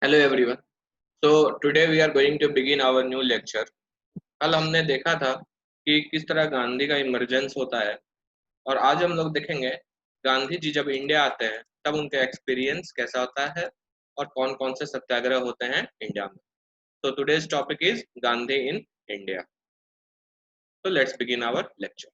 Hello everyone. So today we are going to begin our new lecture. कल हमने देखा था कि किस तरह गांधी का इमरजेंस होता है और आज हम लोग देखेंगे गांधी जी जब इंडिया आते हैं तब उनका एक्सपीरियंस कैसा होता है और कौन कौन से सत्याग्रह होते हैं इंडिया में. तो today's topic is Gandhi in India. तो let's begin our lecture.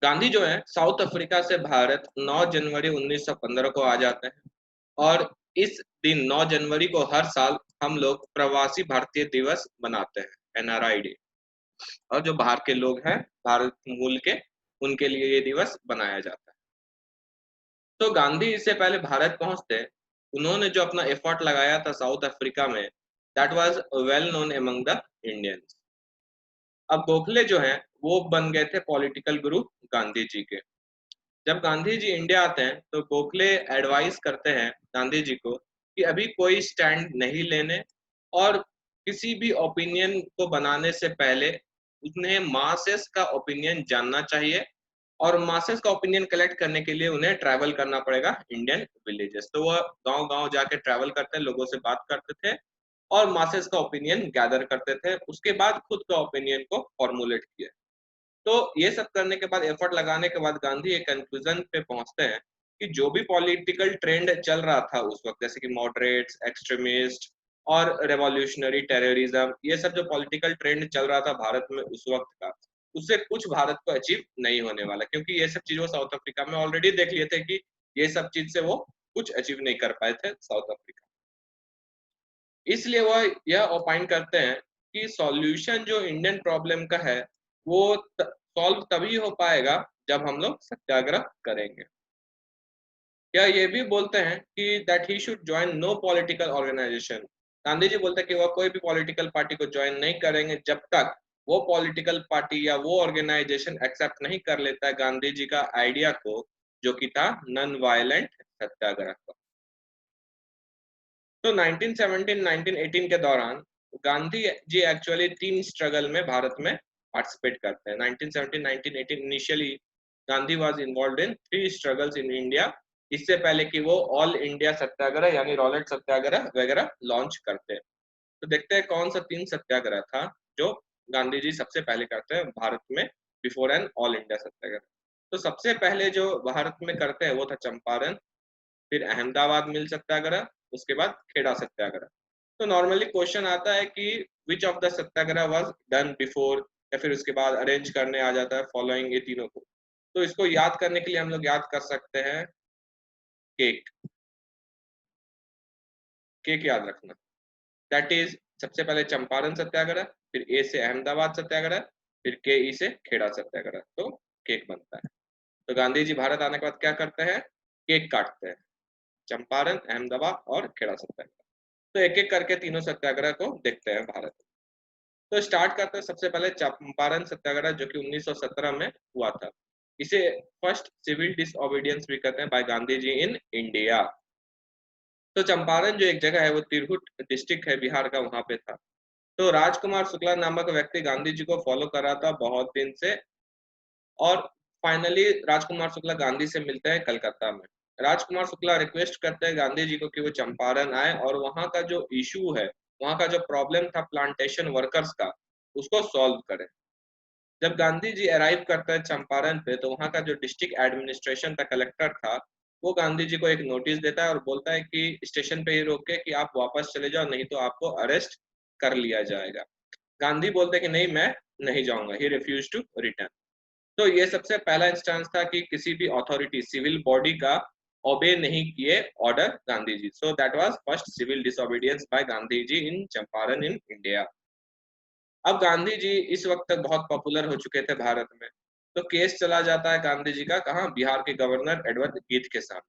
Gandhi जो है साउथ अफ्रीका से भारत 9 जनवरी 1915 को आ जाते हैं और इस दिन 9 जनवरी को हर साल हम लोग प्रवासी भारतीय दिवस मनाते हैं, एनआरआई डे. और जो बाहर के लोग हैं भारत मूल के, उनके लिए ये दिवस बनाया जाता है. तो गांधी इससे पहले भारत पहुंचते उन्होंने जो अपना एफर्ट लगाया था साउथ अफ्रीका में, that was well known among the Indians. अब गोखले जो हैं वो बन गए थे पॉलिटिकल गुरु गांधी जी के. जब गांधी जी इंडिया आते हैं तो गोखले एडवाइस करते हैं गांधी जी को कि अभी कोई स्टैंड नहीं लेने और किसी भी ओपिनियन को बनाने से पहले उन्हें मासेस का ओपिनियन जानना चाहिए और मासेस का ओपिनियन कलेक्ट करने के लिए उन्हें ट्रैवल करना पड़ेगा इंडियन विलेजेस. तो वह गांव गांव जाके ट्रैवल करते, लोगों से बात करते थे और मासेस का ओपिनियन गैदर करते थे. उसके बाद खुद का ओपिनियन को फॉर्मुलेट किया. तो ये सब करने के बाद, एफर्ट लगाने के बाद गांधी एक कंक्लूजन पे पहुंचते हैं कि जो भी पॉलिटिकल ट्रेंड चल रहा था उस वक्त, जैसे कि मॉडरेट्स, एक्सट्रीमिस्ट और रेवोल्यूशनरी टेररिज्म, ये सब जो पॉलिटिकल ट्रेंड चल रहा था भारत में उस वक्त का, उससे कुछ भारत को अचीव नहीं होने वाला, क्योंकि ये सब चीज वो साउथ अफ्रीका में ऑलरेडी देख लिए थे कि ये सब चीज से वो कुछ अचीव नहीं कर पाए थे साउथ अफ्रीका. इसलिए वह यह ओपाइन करते हैं कि सॉल्यूशन जो इंडियन प्रॉब्लम का है वो सॉल्व तभी हो पाएगा जब हम लोग सत्याग्रह करेंगे. या ये भी बोलते हैं कि that he should join no political organization. Gandhi ji बोलते हैं कि वह कोई भी पॉलिटिकल पार्टी को ज्वाइन नहीं करेंगे जब तक वो पॉलिटिकल पार्टी या वो ऑर्गेनाइजेशन एक्सेप्ट नहीं कर लेता है गांधी जी का आइडिया को, जो कि था नॉन वायलेंट सत्याग्रह का. तो 1917-1918 के दौरान गांधी जी एक्चुअली 3 स्ट्रगल में भारत में पार्टिसिपेट करते हैं. 1917-1918 initially Gandhi was involved in 3 struggles in India, इससे पहले कि वो ऑल इंडिया सत्याग्रह यानी रॉलेट सत्याग्रह वगैरह लॉन्च करते हैं. तो देखते हैं कौन सा 3 सत्याग्रह था जो गांधी जी सबसे पहले करते हैं भारत में बिफोर एन ऑल इंडिया सत्याग्रह. तो सबसे पहले जो भारत में करते हैं वो था चंपारण, फिर अहमदाबाद मिल सत्याग्रह, उसके बाद खेड़ा सत्याग्रह. तो नॉर्मली क्वेश्चन आता है कि which of the Satyagraha was done before, या फिर उसके बाद अरेंज करने आ जाता है फॉलोइंग ये तीनों को. तो इसको याद करने के लिए हम लोग याद कर सकते हैं केक. केक याद रखना. दैट इज सबसे पहले चंपारण सत्याग्रह, फिर ए से अहमदाबाद सत्याग्रह, फिर के ई से खेड़ा सत्याग्रह. तो केक बनता है. तो गांधी जी भारत आने के बाद क्या करते हैं, केक काटते हैं. चंपारण, अहमदाबाद और खेड़ा सत्याग्रह. तो एक एक करके तीनों सत्याग्रह को देखते हैं भारत. तो स्टार्ट करते हैं सबसे पहले चंपारण सत्याग्रह जो कि 1917 में हुआ था. इसे फर्स्ट सिविल डिसओबीडियंस भी कहते हैं by Gandhi ji in India. तो चंपारण जो एक जगह है वो तिरहुट डिस्ट्रिक्ट है बिहार का, वहां पे था. तो राजकुमार शुक्ला नामक व्यक्ति गांधी जी को फॉलो कर रहा था बहुत दिन से और फाइनली राजकुमार शुक्ला गांधी से मिलते हैं कलकत्ता में. राजकुमार शुक्ला रिक्वेस्ट करते हैं गांधी जी को कि वो चंपारण आए और वहां का जो इशू है, वहां का जो प्रॉब्लम था प्लांटेशन वर्कर्स का, उसको सॉल्व करें. जब गांधी जी अराइव करते हैं चंपारण पे तो वहां का जो डिस्ट्रिक्ट एडमिनिस्ट्रेशन था, कलेक्टर था, वो गांधी जी को एक नोटिस देता है और बोलता है कि स्टेशन पे ही रोक के कि आप वापस चले जाओ, नहीं तो आपको अरेस्ट कर लिया जाएगा. गांधी बोलते कि नहीं, मैं नहीं जाऊंगा. He refuse to return. तो ये सबसे पहला इंस्टेंस था कि किसी भी अथॉरिटी, सिविल बॉडी का ओबे नहीं किए order Gandhi ji. So that was first civil disobedience by Gandhi ji in Champaran in India. अब गांधी जी इस वक्त तक बहुत पॉपुलर हो चुके थे भारत में. तो केस चला जाता है गांधी जी का कहाँ, बिहार के गवर्नर एडवर्ड गिद के साथ.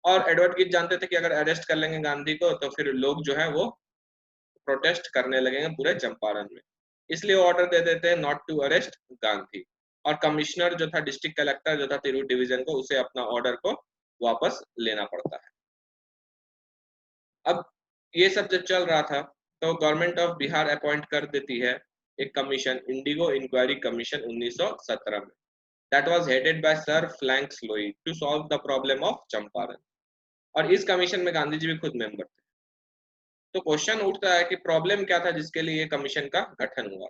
और एडवर्ड गिद जानते थे कि अगर अरेस्ट कर लेंगे गांधी को तो फिर लोग जो है वो प्रोटेस्ट करने लगेंगे पूरे चंपारण में. इसलिए ऑर्डर दे देते हैं नॉट टू अरेस्ट गांधी. और कमिश्नर जो था, डिस्ट्रिक्ट कलेक्टर जो था तिरहुत डिवीजन को, उसे अपना ऑर्डर को वापस लेना पड़ता है. अब ये सब जब चल रहा था तो गवर्नमेंट ऑफ बिहार अपॉइंट कर देती है एक कमीशन, इंडिगो इंक्वायरी कमीशन 1917 में. That was headed by sir Frank Sly to solve the problem of Champaran. और इस कमीशन में गांधी जी भी खुद मेंबर थे. तो क्वेश्चन उठता है कि प्रॉब्लम क्या था जिसके लिए ये कमीशन का गठन हुआ।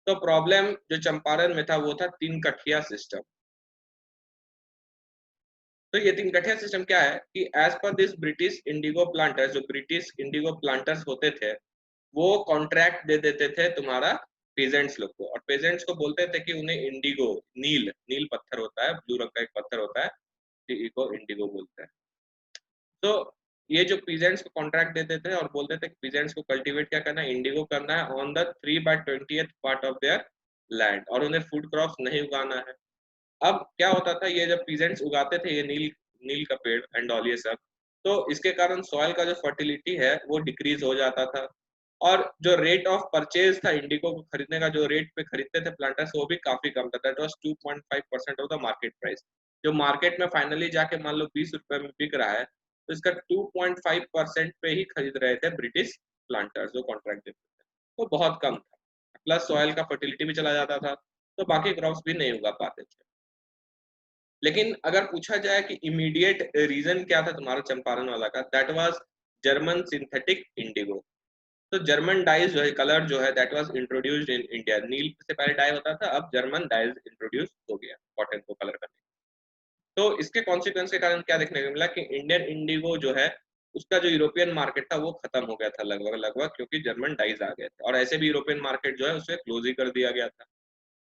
तो प्रॉब्लम जो चंपारण में था वो था 3 कठिया सिस्टम। तो ये 3 कठिया सिस्टम क्या है कि as per this British indigo planters, जो ब्रिटिश इंडिगो प्लांटर्स होते थे वो कॉन्ट्रैक्ट दे देते थे तुम्हारा पेजेंट्स लोग को, और पेजेंट्स को बोलते थे कि उन्हें इंडिगो, नील नील पत्थर होता है, ब्लू रंग का एक पत्थर होता है, को इंडिगो बोलते हैं। तो ये जो पीजेंट्स को कॉन्ट्रैक्ट देते थे और बोलते थे कि पीजेंट्स को कल्टीवेट क्या करना है, इंडिगो करना है on the 3/20th part of their land, और उन्हें फूड क्रॉप्स नहीं उगाना है। अब क्या होता था, ये जब पीजेंट्स उगाते थे ये नील नील का पेड़ एंड ऑल ये सब, तो इसके कारण सॉइल का जो फर्टिलिटी है वो डिक्रीज हो जाता था, और जो रेट ऑफ परचेज था इंडिगो को खरीदने का, जो रेट पे खरीदते थे प्लांटर्स, वो भी काफी कम था। That was 2.5% of the market price. जो मार्केट में फाइनली जाके मान लो 20 रुपए में बिक रहा है, तो इसका 2.5% पे ही खरीद रहे थे ब्रिटिश प्लांटर्स जो कॉन्ट्रैक्ट देते थे। तो बहुत कम था, प्लस सॉइल का फर्टिलिटी भी चला जाता था, तो बाकी क्रॉप्स भी नहीं उगा पाते थे। लेकिन अगर पूछा जाए कि इमीडिएट रीजन क्या था तुम्हारा चंपारण वाला का, that was German synthetic indigo. तो जर्मन डाइज जो है, कलर जो है, that was introduced in India. नील से पहले डाई होता था, अब जर्मन डाइज इंट्रोड्यूस हो गया कॉटन को कलर करने। तो इसके कॉन्सिक्वेंस के कारण क्या देखने को मिला कि इंडियन इंडिगो जो है उसका जो यूरोपियन मार्केट था वो खत्म हो गया था लगभग लगभग, क्योंकि जर्मन डाइज आ गए थे, और ऐसे भी यूरोपियन मार्केट जो है उसे क्लोज ही कर दिया गया था।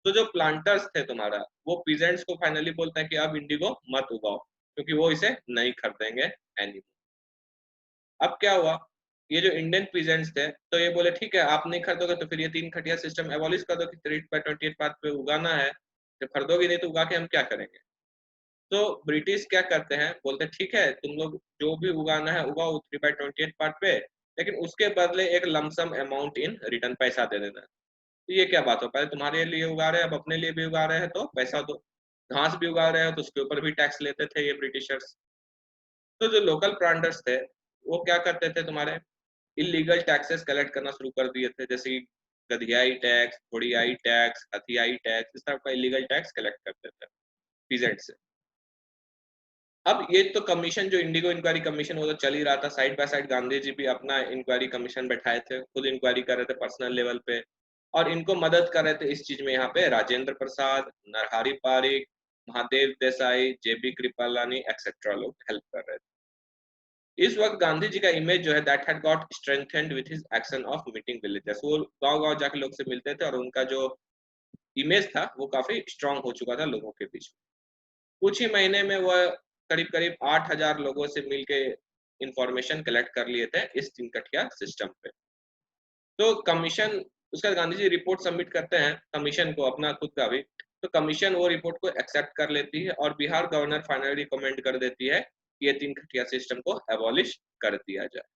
तो जो प्लांटर्स थे तुम्हारा, वो पीजेंट्स को फाइनली बोलता है कि अब इंडिगो मत उगाओ, क्योंकि वो इसे नहीं खरीदेंगे एनी। अब क्या हुआ, ये जो इंडियन पीजेंट्स थे तो ये बोले ठीक है आप नहीं खरीदोगे तो फिर ये 3 खटिया सिस्टम एबॉलिश कर दो कि 3/20th पाथ पे उगाना है, जब खरीदोगे नहीं तो उगा के हम क्या करेंगे। तो ब्रिटिश क्या करते हैं, बोलते हैं ठीक है तुम लोग जो भी उगाना है उगाओ 3/20th पार्ट पे, लेकिन उसके बदले एक लमसम अमाउंट इन रिटर्न पैसा दे देना। तो ये क्या बात हो, पहले तुम्हारे लिए उगा रहे हैं अब अपने लिए भी उगा रहे हैं तो पैसा दो, घास भी उगा रहे हैं तो उसके ऊपर भी टैक्स लेते थे ये ब्रिटिशर्स। तो जो लोकल प्लांटर्स थे वो क्या करते थे, तुम्हारे इलीगल टैक्सेस कलेक्ट करना शुरू कर दिए थे, जैसे कि गधियाई टैक्स, घोड़ियाई टैक्स, हथियाई टैक्स, इस तरह का इलीगल टैक्स कलेक्ट करते थे पीजेंट से। अब ये तो कमीशन जो इंडिगो इंक्वायरी कमीशन वो तो चल ही रहा था, side by side Gandhi ji भी अपना इंक्वायरी कमीशन बैठाए थे, खुद इंक्वायरी कर रहे थे पर्सनल लेवल पे, और इनको मदद कर रहे थे इस चीज में यहाँ पे राजेंद्र प्रसाद, नरहरि पारिक, महादेव देसाई, जेबी कृपलानी एक्सेट्रा लोग हेल्प कर रहे थे। इस वक्त गांधी जी का इमेज जो है that had got strengthened with his action of meeting villagers. वो गांव गांव जाके लोग से मिलते थे और उनका जो इमेज था वो काफी स्ट्रांग हो चुका था लोगों के बीच में। कुछ ही महीने में वह करीब करीब 8,000 लोगों से मिलके इंफॉर्मेशन कलेक्ट कर लिए थे इस 3 कठिया सिस्टम पे। तो कमीशन, उसका गांधी जी रिपोर्ट सबमिट करते हैं कमीशन को अपना खुद का भी, तो कमीशन वो रिपोर्ट को एक्सेप्ट कर लेती है और बिहार गवर्नर फाइनली रिकमेंड कर देती है कि ये 3 खटिया सिस्टम को एबॉलिश कर दिया जाए।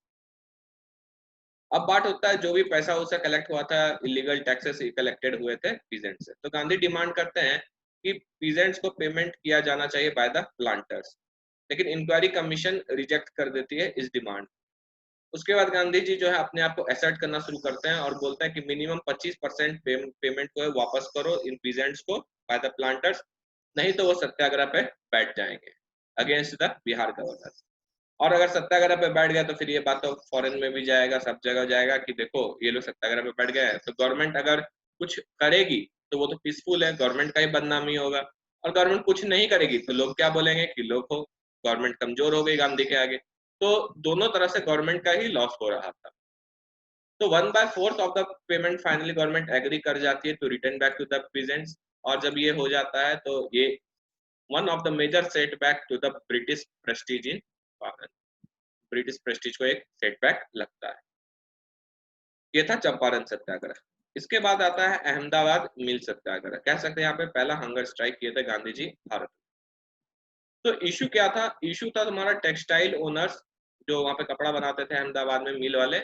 अब बात होता है जो भी पैसा उससे कलेक्ट हुआ था, इलीगल टैक्सेस कलेक्टेड हुए थे पीजेंट से, तो गांधी डिमांड करते हैं कि पीजेंट्स को पेमेंट किया जाना चाहिए बाय द प्लांटर्स, लेकिन इंक्वायरी कमीशन रिजेक्ट कर देती है इस डिमांड। उसके बाद गांधी जी जो है अपने आप को एसर्ट करना शुरू करते हैं और बोलते हैं कि मिनिमम 25% पेमेंट को है वापस करो इन पीजेंट्स को बाय द प्लांटर्स, नहीं तो वो सत्याग्रह पे बैठ जाएंगे अगेंस्ट द बिहार गवर्नर। और अगर सत्याग्रह पे बैठ गया तो फिर ये बात तो फॉरेन में भी जाएगा, सब जगह जाएगा कि देखो ये लोग सत्याग्रह पे बैठ गए हैं, तो गवर्नमेंट अगर कुछ करेगी तो वो तो पीसफुल है, गवर्नमेंट का ही बदनामी होगा, और गवर्नमेंट कुछ नहीं करेगी तो लोग क्या बोलेंगे कि लोग हो, गवर्नमेंट कमजोर हो गई गांधी के आगे। तो दोनों तरह से गवर्नमेंट का ही लॉस हो रहा था। तो 1/4 of the payment finally government agree कर जाती है to return back to the peasants, और जब ये हो जाता है तो ये one of the major setback to the British prestige in, British prestige को एक सेटबैक लगता है। ये था चंपारण सत्याग्रह। इसके बाद आता है अहमदाबाद मिल सत्याग्रह। कह सकते हैं यहाँ पे पहला हंगर स्ट्राइक किए थे गांधी जी भारत। तो इशू क्या था, इशू था तुम्हारा टेक्सटाइल ओनर्स जो वहां पे कपड़ा बनाते थे अहमदाबाद में, मिल वाले,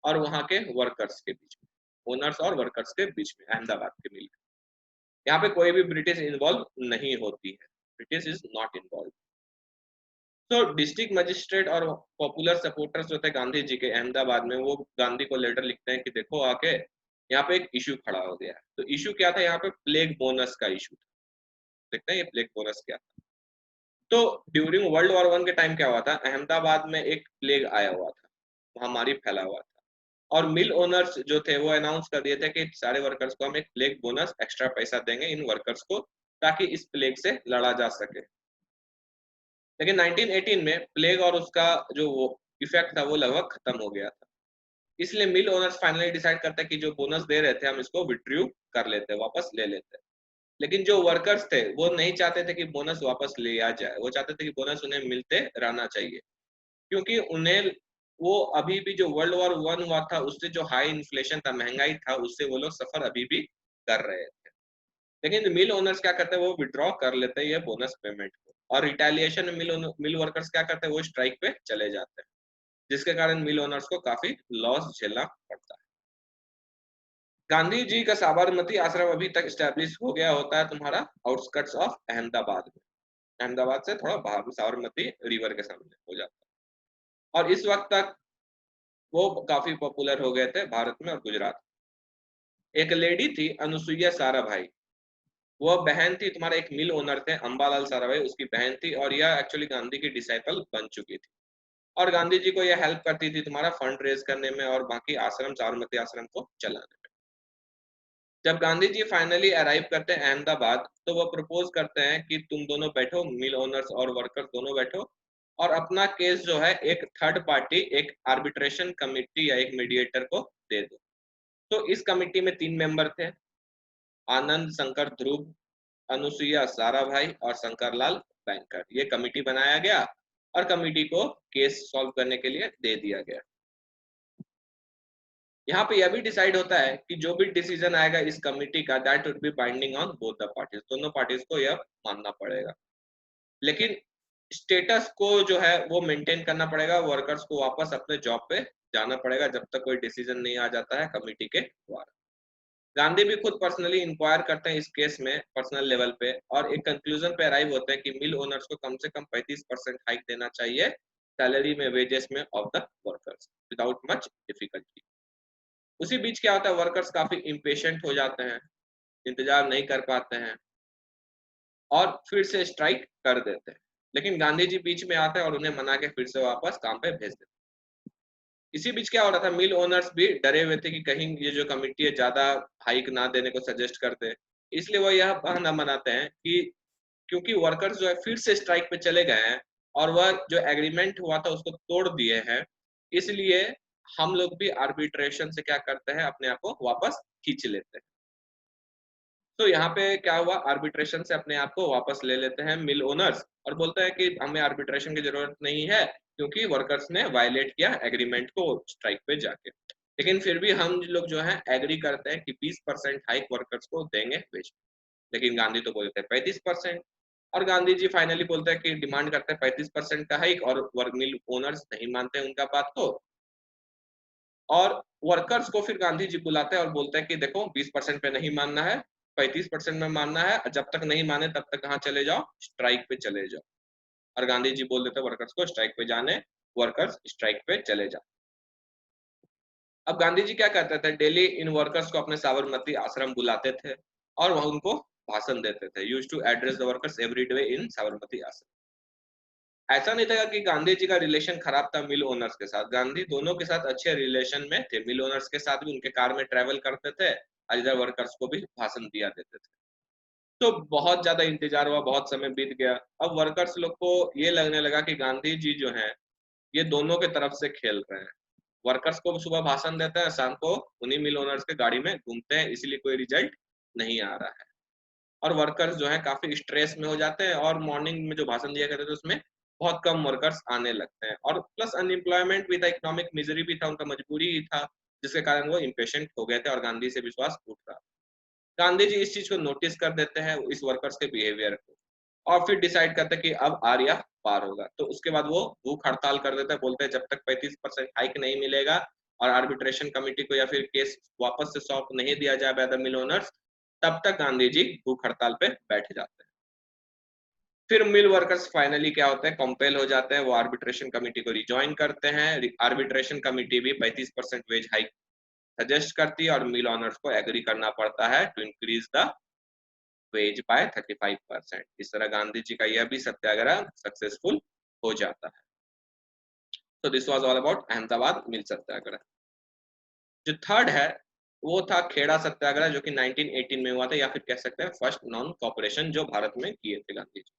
और वहां के वर्कर्स के बीच में, ओनर्स और वर्कर्स के बीच में अहमदाबाद के मिल। यहाँ पे कोई भी ब्रिटिश इन्वॉल्व नहीं होती है, ब्रिटिश इज नॉट इन्वॉल्व। तो डिस्ट्रिक्ट मजिस्ट्रेट और पॉपुलर सपोर्टर्स जो थे गांधी जी के अहमदाबाद में, वो गांधी को लेटर लिखते हैं कि देखो आके यहाँ पे एक इशू खड़ा हो गया है। तो इशू क्या था, यहाँ पे प्लेग बोनस का इशू था। देखते हैं ये प्लेग बोनस क्या था। तो ड्यूरिंग वर्ल्ड वॉर 1 के टाइम क्या हुआ था, अहमदाबाद में एक प्लेग आया हुआ था, महामारी फैला हुआ था, और मिल ओनर्स जो थे वो अनाउंस कर दिए थे कि सारे वर्कर्स को हम एक प्लेग बोनस एक्स्ट्रा पैसा देंगे इन वर्कर्स को, ताकि इस प्लेग से लड़ा जा सके। लेकिन 1918 में प्लेग और उसका जो वो इफेक्ट था वो लगभग खत्म हो गया था। इसलिए मिल ओनर्स फाइनली डिसाइड करते हैं कि जो बोनस दे रहे थे हम इसको विड्रू कर लेते, वापस ले लेते। लेकिन जो वर्कर्स थे वो नहीं चाहते थे कि बोनस वापस लिया जाए, वो चाहते थे कि बोनस उन्हें मिलते रहना चाहिए, क्योंकि उन्हें वो अभी भी जो वर्ल्ड वॉर वन हुआ था उससे जो हाई इन्फ्लेशन था, महंगाई था, उससे वो लोग सफर अभी भी कर रहे थे। लेकिन मिल ओनर्स क्या करते हैं, वो विड्रॉ कर लेते हैं ये बोनस पेमेंट को, और रिटेलिएशन में मिल वर्कर्स क्या करते हैं, वो स्ट्राइक पे चले जाते हैं, जिसके कारण मिल ओनर्स को काफी लॉस झेलना पड़ता है। गांधी जी का साबरमती आश्रम अभी तक स्टैब्लिश हो गया होता है तुम्हारा आउटस्कर्ट्स ऑफ अहमदाबाद में। अहमदाबाद से थोड़ा बाहर साबरमती रिवर के सामने हो जाता है, और इस वक्त तक वो काफी पॉपुलर हो गए थे भारत में और गुजरात। एक लेडी थी अनुसुईया साराभाई, वो बहन थी तुम्हारे एक मिल ओनर थे अंबालाल साराभाई, उसकी बहन थी, और यह एक्चुअली गांधी की डिसाइपल बन चुकी थी, और गांधी जी को यह हेल्प करती थी तुम्हारा फंड रेज करने में और बाकी आश्रम साबरमती आश्रम को चलाने में। जब गांधी जी फाइनली अराइव करते हैं अहमदाबाद, तो वो प्रपोज करते हैं कि तुम दोनों बैठो, मिल ओनर्स और वर्कर्स दोनों बैठो, और अपना केस जो है एक थर्ड पार्टी, एक आर्बिट्रेशन कमिटी या एक मीडिएटर को दे दो। तो इस कमिटी में 3 मेंबर थे, आनंद शंकर ध्रुव, अनुसुईया साराभाई और शंकरलाल बैंकर। ये कमिटी बनाया गया और कमिटी को केस सॉल्व करने के लिए दे दिया गया। यहाँ पे यह भी डिसाइड होता है कि जो भी डिसीजन आएगा इस कमिटी का, that would be binding on both the parties, दोनों पार्टीज को यह मानना पड़ेगा। लेकिन स्टेटस को जो है वो मेंटेन करना पड़ेगा, वर्कर्स को वापस अपने जॉब पे जाना पड़ेगा जब तक कोई डिसीजन नहीं आ जाता है कमिटी के द्वारा। गांधी भी खुद पर्सनली इंक्वायर करते हैं इस केस में पर्सनल लेवल पे, और एक कंक्लूजन पे अराइव होते हैं कि मिल ओनर्स को कम से कम 35% हाइक देना चाहिए सैलरी में, वेजेस में of the workers without much difficulty. उसी बीच क्या होता है, वर्कर्स काफी इम्पेशेंट हो जाते हैं, इंतजार नहीं कर पाते हैं और फिर से स्ट्राइक कर देते हैं। लेकिन गांधी जी बीच में आते हैं और उन्हें मना के फिर से वापस काम पे भेज देते हैं। इसी बीच क्या हो रहा था, मिल ओनर्स भी डरे हुए थे कि कहीं ये जो कमिटी है ज्यादा हाइक ना देने को सजेस्ट कर दे, इसलिए वो यह बहाना बनाते हैं कि क्योंकि वर्कर्स जो है फिर से स्ट्राइक पे चले गए हैं और वह जो एग्रीमेंट हुआ था उसको तोड़ दिए हैं, इसलिए हम लोग भी आर्बिट्रेशन से क्या करते हैं, अपने आप को वापस खींच लेते हैं। तो यहाँ पे क्या हुआ, आर्बिट्रेशन से अपने आप को वापस ले लेते हैं मिल ओनर्स और बोलते हैं कि हमें आर्बिट्रेशन की जरूरत नहीं है, क्योंकि वर्कर्स ने वायलेट किया एग्रीमेंट को स्ट्राइक पे जाके। लेकिन फिर भी हम लोग जो है एग्री करते हैं कि 20% हाइक वर्कर्स को देंगे वेज। लेकिन गांधी तो बोलते हैं 35%, और गांधी जी फाइनली बोलते हैं कि डिमांड करते हैं 35% का हाइक, और वर्क मिल ओनर्स नहीं मानते हैं उनका बात को, और वर्कर्स को फिर गांधी जी बुलाते हैं और बोलते हैं कि देखो 20% पे नहीं मानना है, 35% में मानना है, जब तक नहीं माने तब तक कहाँ चले जाओ, स्ट्राइक पे चले जाओ। और गांधी जी बोल देते वर्कर्स को स्ट्राइक पे जाने, वर्कर्स स्ट्राइक पे चले जाओ। अब गांधी जी क्या करते थे, डेली इन वर्कर्स को अपने साबरमती आश्रम बुलाते थे और वह उनको भाषण देते थे। Used to address the workers every day in Sabarmati Ashram. ऐसा नहीं था कि गांधी जी का रिलेशन खराब था मिल ओनर्स के साथ, गांधी दोनों के साथ अच्छे रिलेशन में थे। मिल ओनर्स के साथ भी उनके कार में ट्रेवल करते थे, इधर वर्कर्स को भी भाषण दिया देते थे। तो बहुत ज्यादा इंतजार हुआ, बहुत समय बीत गया। अब वर्कर्स लोग को ये लगने लगा कि गांधी जी जो हैं ये दोनों के तरफ से खेल रहे हैं। वर्कर्स को सुबह भाषण देते हैं, शाम को उन्हीं मिल ओनर्स के गाड़ी में घूमते हैं, इसलिए कोई रिजल्ट नहीं आ रहा है। और वर्कर्स जो है काफी स्ट्रेस में हो जाते हैं, और मॉर्निंग में जो भाषण दिया करते थे उसमें बहुत कम वर्कर्स आने लगते हैं, और प्लस अनएम्प्लॉयमेंट भी था, इकोनॉमिक मिजरी भी था, उनका मजबूरी ही था, जिसके कारण वो इम्पेशेंट हो गए थे और गांधी से विश्वास उठ रहा। गांधी जी इस चीज को नोटिस कर देते हैं, इस वर्कर्स के बिहेवियर को, और फिर डिसाइड करते हैं कि अब आर्या पार होगा। तो उसके बाद वो भूख हड़ताल कर देते हैं, बोलते हैं जब तक 35% हाइक नहीं मिलेगा और आर्बिट्रेशन कमेटी को या फिर केस वापस से सौंप नहीं दिया जाए बाय द मिल ओनर्स, तब तक गांधी जी भूख हड़ताल पे बैठ जाते हैं। फिर मिल वर्कर्स फाइनली क्या होते हैं, कंपेल हो जाते हैं, वो आर्बिट्रेशन कमेटी को रिजॉइन करते हैं। आर्बिट्रेशन कमेटी भी 35% वेज हाइक सजेस्ट करती है, और मिल ओनर्स को एग्री करना पड़ता है to increase the wage by 35%। इस तरह गांधी जी का यह भी सत्याग्रह सक्सेसफुल हो जाता है। तो this was all about Ahmedabad mill Satyagraha. जो थर्ड है वो था खेड़ा सत्याग्रह, जो कि 1918 में हुआ था, या फिर कह सकते हैं फर्स्ट नॉन कॉपरेशन जो भारत में किए थे गांधी जी।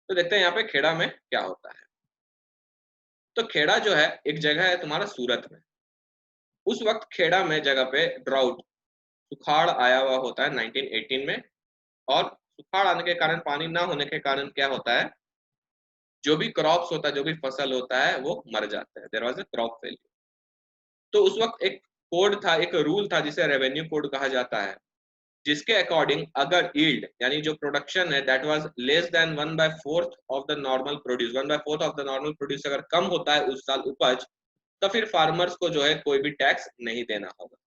तो देखते हैं यहाँ पे खेड़ा में क्या होता है। तो खेड़ा जो है एक जगह है तुम्हारा सूरत में। उस वक्त खेड़ा में जगह पे ड्राउट, सुखाड़ आया हुआ होता है 1918 में। और सुखाड़ आने के कारण, पानी ना होने के कारण क्या होता है, जो भी क्रॉप्स होता है, जो भी फसल होता है वो मर जाता है। There was a crop failure. तो उस वक्त एक कोड था, एक रूल था जिसे रेवेन्यू कोड कहा जाता है, जिसके अकॉर्डिंग अगर यील्ड यानी जो प्रोडक्शन है that was less than 1/4 of the normal produce, 1/4 of the normal produce अगर कम होता है उस साल उपज, तो फिर फार्मर्स को जो है कोई भी टैक्स नहीं देना होगा।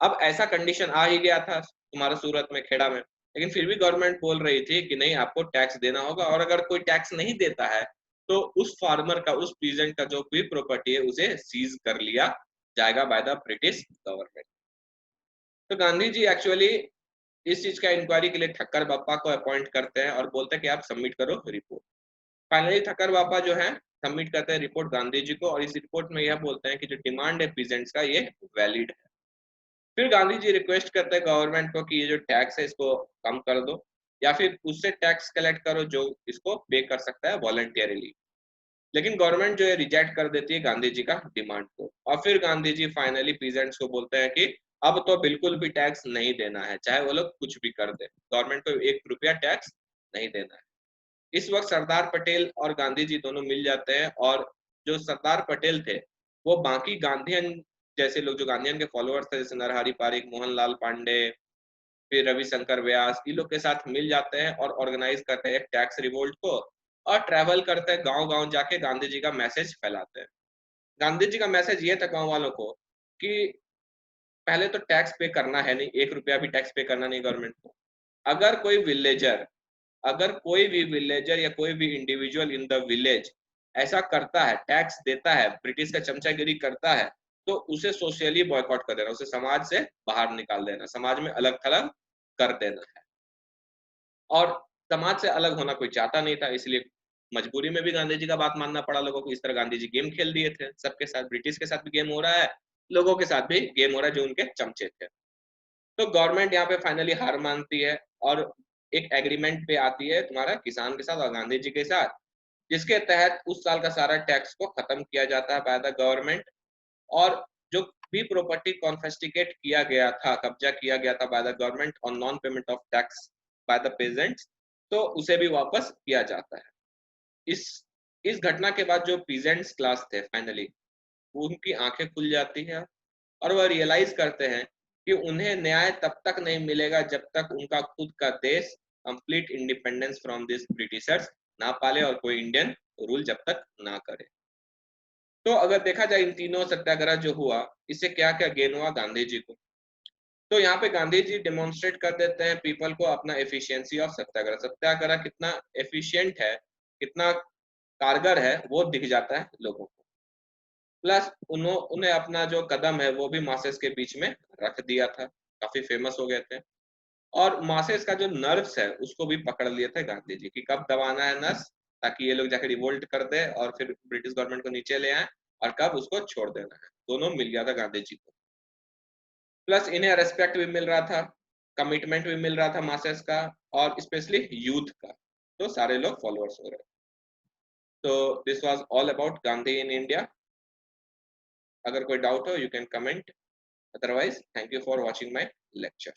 अब ऐसा कंडीशन आ ही गया था तुम्हारा सूरत में, खेड़ा में, लेकिन फिर भी गवर्नमेंट बोल रही थी कि नहीं, आपको टैक्स देना होगा, और अगर कोई टैक्स नहीं देता है तो उस फार्मर का, उस पीजेंट का जो भी प्रॉपर्टी है उसे सीज कर लिया जाएगा बाय द ब्रिटिश गवर्नमेंट। तो गांधी जी एक्चुअली इस चीज का इंक्वायरी के लिए ठक्कर बापा को अपॉइंट करते हैं और बोलते हैं कि आप सबमिट करो रिपोर्ट। फाइनली ठक्कर बापा जो है सबमिट करते हैं रिपोर्ट गांधी जी को, और इस रिपोर्ट में यह बोलते हैं कि जो डिमांड है पीजेंट्स का ये वैलिड है। फिर गांधी जी रिक्वेस्ट करते हैं गवर्नमेंट को कि ये जो टैक्स है इसको कम कर दो, या फिर उससे टैक्स कलेक्ट करो जो इसको पे कर सकता है वॉलंटियरली। लेकिन गवर्नमेंट जो है रिजेक्ट कर देती है गांधी जी का डिमांड को, और फिर गांधी जी फाइनली पीजेंट्स को बोलते हैं कि अब तो बिल्कुल भी टैक्स नहीं देना है, चाहे वो लोग कुछ भी कर दे, गवर्नमेंट को 1 रुपया टैक्स नहीं देना है। इस वक्त सरदार पटेल और गांधी जी दोनों मिल जाते हैं, और जो सरदार पटेल थे वो बाकी गांधीयन जैसे लोग, जो गांधीयन के फॉलोअर्स थे, जैसे नरहरि पारिक, मोहनलाल पांडे, फिर रविशंकर व्यास, इन लोग के साथ मिल जाते हैं और ऑर्गेनाइज करते हैं एक टैक्स रिवोल्ट को, और ट्रैवल करते हैं, गांव गांव जाके गांधी जी का मैसेज फैलाते हैं। गांधी जी का मैसेज ये था गांव वालों को कि पहले तो टैक्स पे करना है नहीं, 1 रुपया भी टैक्स पे करना नहीं गवर्नमेंट को। अगर कोई विलेजर, अगर कोई भी विलेजर या कोई भी इंडिविजुअल इन द विलेज ऐसा करता है, टैक्स देता है, ब्रिटिश का चमचागिरी करता है, तो उसे सोशली बॉयकॉट कर देना, उसे समाज से बाहर निकाल देना, समाज में अलग थलग कर देना है। और समाज से अलग होना कोई चाहता नहीं था, इसलिए मजबूरी में भी गांधी जी का बात मानना पड़ा लोगों को। इस तरह गांधी जी गेम खेल दिए थे सबके साथ, ब्रिटिश के साथ भी गेम हो रहा है, लोगों के साथ भी गेम हो रहा है जो उनके चमचे थे। तो गवर्नमेंट यहाँ पे फाइनली हार मानती है और एक एग्रीमेंट पे आती है तुम्हारा किसान के साथ और गांधी जी के साथ, जिसके तहत उस साल का सारा टैक्स को खत्म किया जाता है बाय द गवर्नमेंट। और जो भी प्रॉपर्टी कॉन्फिस्केट किया गया था, कब्जा किया गया था by the government on non payment of tax by the pageants, तो उसे भी वापस किया जाता है। इस इस घटना के बाद जो पीजेंट्स क्लास थे फाइनली उनकी आंखें खुल जाती है, और वह रियलाइज करते हैं कि उन्हें न्याय तब तक नहीं मिलेगा जब तक उनका खुद का देश complete independence from this Britishers ना पाले, और कोई इंडियन रूल जब तक ना करे। तो अगर देखा जाए इन तीनों सत्याग्रह जो हुआ, इससे क्या क्या गेन हुआ गांधी जी को, तो यहाँ पे गांधी जी डेमोन्स्ट्रेट कर देते हैं पीपल को अपना एफिशिएंसी ऑफ सत्याग्रह, सत्याग्रह कितना एफिशिएंट है, कितना कारगर है, वो दिख जाता है लोगों को। प्लस उन्हें अपना जो कदम है वो भी मासेस के बीच में रख दिया था, काफी फेमस हो गए थे। और मासेस का जो नर्व्स है उसको भी पकड़ लिए थे गांधी जी, कि कब दबाना है नस, ताकि ये लोग जाकर रिवोल्ट कर दे और फिर ब्रिटिश गवर्नमेंट को नीचे ले आए, और कब उसको छोड़ देना है, दोनों मिल गया था गांधी जी को। प्लस इन्हें रेस्पेक्ट भी मिल रहा था, कमिटमेंट भी मिल रहा था मासेस का, और स्पेशली यूथ का, तो सारे लोग फॉलोअर्स हो रहे। तो this was all about Gandhi in India. अगर कोई डाउट हो you can comment, otherwise thank you for watching my lecture.